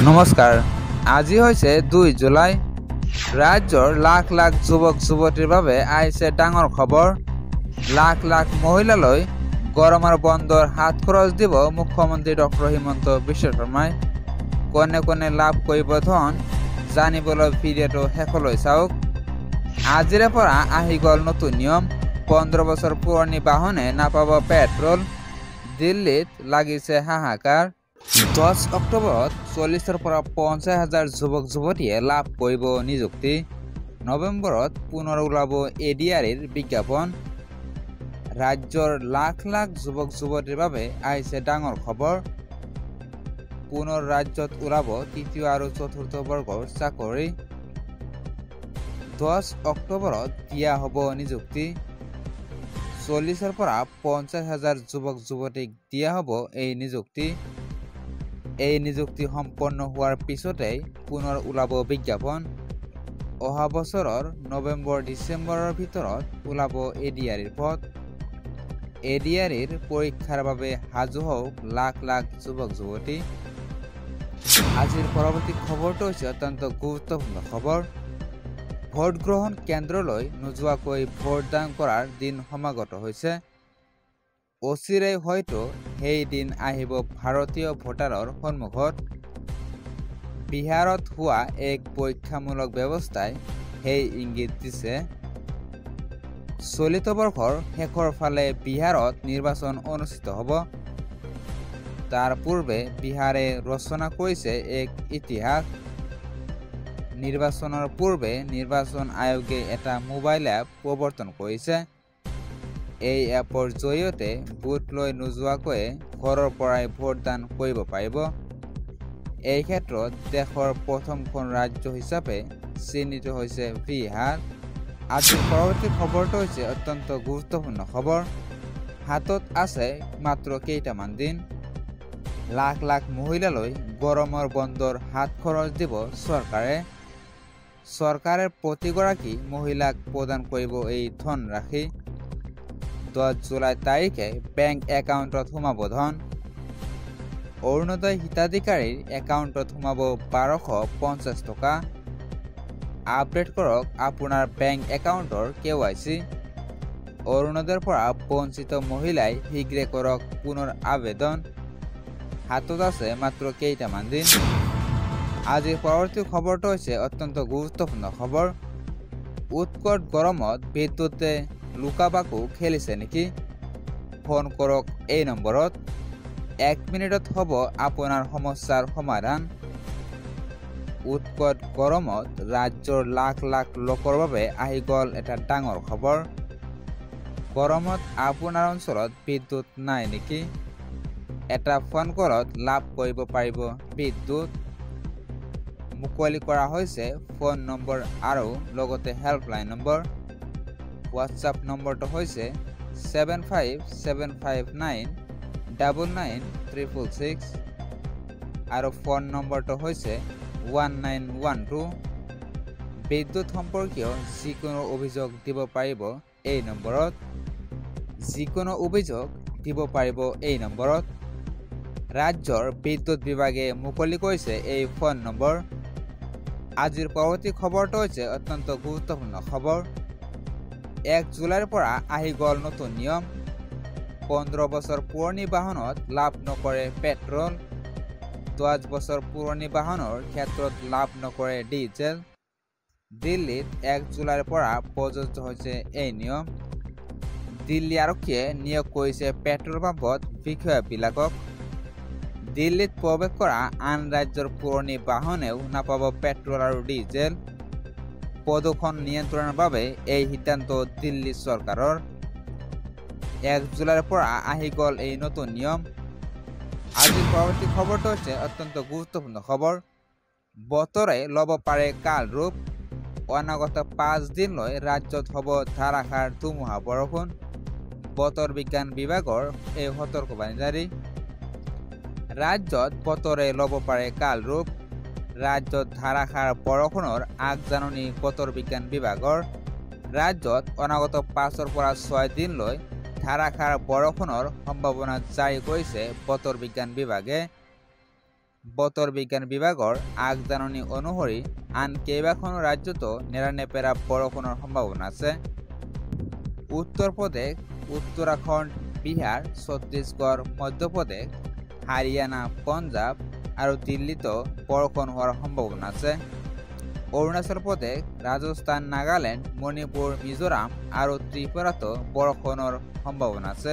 নমস্কাৰ। আজি হৈছে 2 জুলাই। ৰাজ্যৰ লাখ লাখ যুৱক যুৱতীৰ বাবে আহিছে ডাঙৰ খবৰ। লাখ লাখ মহিলালৈ গৰমৰ বন্ধৰ হাত খৰচ দিব মুখ্যমন্ত্ৰী ডক্টৰ হিমন্ত বিশ্ব শৰ্মাই। কোনে কোনে লাভ কৰিব ধন জানিবলৈ ভিডিঅ'টো শেষলৈ চাওক। আজিৰে পৰা আহি গ'ল নতুন নিয়ম। 15 বছৰ পুৰণি বাহনে নাপাব পেট্ৰল। দিল্লীত লাগিছে হাহাকাৰ। 10 অক্টোবৰত 40ৰ পৰা 50,000 যুৱক যুৱতীয়ে লাভ কৰিব নিযুক্তি। নৱেম্বৰত পুনৰ ওলাব এডিআৰিৰ বিজ্ঞাপন। ৰাজ্যৰ লাখ লাখ যুৱক যুৱতীৰ বাবে আহিছে ডাঙৰ খবৰ। পুনৰ ৰাজ্যত ওলাব তৃতীয় আৰু চতুৰ্থ বৰ্গৰ চাকৰি। 10 অক্টোবৰত দিয়া হ'ব নিযুক্তি। 40ৰ পৰা 50,000 যুৱক যুৱতীক দিয়া হ'ব এই নিযুক্তি। এই নিযুক্তি সম্পন্ন হোৱাৰ পিছতেই পুনৰ ওলাব বিজ্ঞাপন। অহা বছৰৰ নৱেম্বৰ ডিচেম্বৰৰ ভিতৰত ওলাব এডিআৰিৰ পদ। এডিআৰিৰ পৰীক্ষাৰ বাবে সাজু হওক লাখ লাখ যুৱক যুৱতী। আজিৰ পৰৱৰ্তী খবৰটো হৈছে অত্যন্ত গুৰুত্বপূৰ্ণ খবৰ। ভোটগ্ৰহণ কেন্দ্ৰলৈ নোযোৱাকৈ ভোটদান কৰাৰ দিন সমাগত হৈছে। অচিৰেই হয়তো সেই দিন আহিব ভাৰতীয় ভোটাৰৰ সন্মুখত। বিহাৰত হোৱা এক পৰীক্ষামূলক ব্যৱস্থাই সেই ইংগিত দিছে। চলিত বৰ্ষৰ শেষৰ ফালে বিহাৰত নিৰ্বাচন অনুষ্ঠিত হ'ব। তাৰ পূৰ্বে বিহাৰে ৰচনা কৰিছে এক ইতিহাস। নিৰ্বাচনৰ পূৰ্বে নিৰ্বাচন আয়োগে এটা মোবাইল এপ প্ৰৱৰ্তন কৰিছে। এই এপৰ জৰিয়তে বুথ লৈ নোযোৱাকৈয়ে ঘৰৰ পৰাই ভোটদান কৰিব পাৰিব। এই ক্ষেত্ৰত দেশৰ প্ৰথমখন ৰাজ্য হিচাপে চিহ্নিত হৈছে বিহাৰ। আজিৰ পৰৱৰ্তী খবৰটো হৈছে অত্যন্ত গুৰুত্বপূৰ্ণ খবৰ। হাতত আছে মাত্ৰ কেইটামান দিন। লাখ লাখ মহিলালৈ গৰমৰ বন্ধৰ হাত খৰচ দিব চৰকাৰে। চৰকাৰে প্ৰতিগৰাকী মহিলাক প্ৰদান কৰিব এই ধনৰাশি। 10 জুলাই তাৰিখে বেংক একাউণ্টত সোমাব ধন। অৰুণোদয় হিতাধিকাৰীৰ একাউণ্টত সোমাব 1250 টকা। আপডেট কৰক আপোনাৰ বেংক একাউণ্টৰ KYC। অৰুণোদয়ৰ পৰা বঞ্চিত মহিলাই শীঘ্ৰে কৰক পুনৰ আবেদন। হাতত আছে মাত্ৰ কেইটামান দিন। আজিৰ পৰৱৰ্তী খবৰটো হৈছে অত্যন্ত গুৰুত্বপূৰ্ণ খবৰ। উৎকট গৰমত বিদ্যুতে লুকা-বাকু খেলিছে নেকি? ফোন কৰক এই নম্বৰত। 1 মিনিটত হ'ব আপোনাৰ সমস্যাৰ সমাধান। উৎকট গৰমত ৰাজ্যৰ লাখ লাখ লোকৰ বাবে আহি গ'ল এটা ডাঙৰ খবৰ। গৰমত আপোনাৰ অঞ্চলত বিদ্যুৎ নাই নেকি? এটা ফোন কলত লাভ কৰিব পাৰিব বিদ্যুৎ। মুকলি কৰা হৈছে ফোন নম্বৰ আৰু লগতে হেল্পলাইন নম্বৰ। হোৱাটছআপ নম্বৰটো হৈছে 7575999966 আৰু ফোন নম্বৰটো হৈছে 1912। বিদ্যুৎ সম্পৰ্কীয় যিকোনো অভিযোগ দিব পাৰিব এই নম্বৰত। যিকোনো অভিযোগ দিব পাৰিব এই নম্বৰত। ৰাজ্যৰ বিদ্যুৎ বিভাগে মুকলি কৰিছে এই ফোন নম্বৰ। আজিৰ পৰৱৰ্তী খবৰটো হৈছে অত্যন্ত গুৰুত্বপূৰ্ণ খবৰ। 1 জুলাইৰ পৰা আহি গ'ল নতুন নিয়ম। 15 বছৰ পুৰণি বাহনত লাভ নকৰে পেট্ৰল। 10 বছৰ পুৰণি বাহনৰ ক্ষেত্ৰত লাভ নকৰে ডিজেল। দিল্লীত 1 জুলাইৰ পৰা প্ৰযোজ্য হৈছে এই নিয়ম। দিল্লী আৰক্ষীয়ে নিয়োগ কৰিছে পেট্ৰল পাম্পত বিষয়াবিলাকক। দিল্লীত প্ৰৱেশ কৰা আন ৰাজ্যৰ পুৰণি বাহনেও নাপাব পেট্ৰল আৰু ডিজেল। প্ৰদূষণ নিয়ন্ত্ৰণৰ বাবে এই সিদ্ধান্ত দিল্লী চৰকাৰৰ। 1 জুলাইৰ পৰা আহি গ'ল এই নতুন নিয়ম। আজিৰ পৰৱৰ্তী খবৰটো হৈছে অত্যন্ত গুৰুত্বপূৰ্ণ খবৰ। বতৰে ল'ব পাৰে কাল ৰূপ। অনাগত 5 দিনলৈ ৰাজ্যত হ'ব ধাৰাসাৰ ধুমুহা বৰষুণ। বতৰ বিজ্ঞান বিভাগৰ এই সতৰ্কবাণী জাৰি। ৰাজ্যত বতৰে ল'ব পাৰে কাল ৰূপ। ৰাজ্যত ধাৰাসাৰ বৰষুণৰ আগজাননী বতৰ বিজ্ঞান বিভাগৰ। ৰাজ্যত অনাগত 5ৰ পৰা 6 দিনলৈ ধাৰাসাৰ বৰষুণৰ সম্ভাৱনা জাৰি কৰিছে বতৰ বিজ্ঞান বিভাগে। বতৰ বিজ্ঞান বিভাগৰ আগজাননী অনুসৰি আন কেইবাখনো ৰাজ্যতো নেৰানেপেৰা বৰষুণৰ সম্ভাৱনা আছে। উত্তৰ প্ৰদেশ, উত্তৰাখণ্ড, বিহাৰ, ছত্তীশগড়, মধ্যপ্ৰদেশ, হাৰিয়ানা, পঞ্জাৱ আৰু দিল্লীতো বৰষুণ হোৱাৰ সম্ভাৱনা আছে। অৰুণাচল প্ৰদেশ, ৰাজস্থান, নাগালেণ্ড, মণিপুৰ, মিজোৰাম আৰু ত্ৰিপুৰাতো বৰষুণৰ সম্ভাৱনা আছে।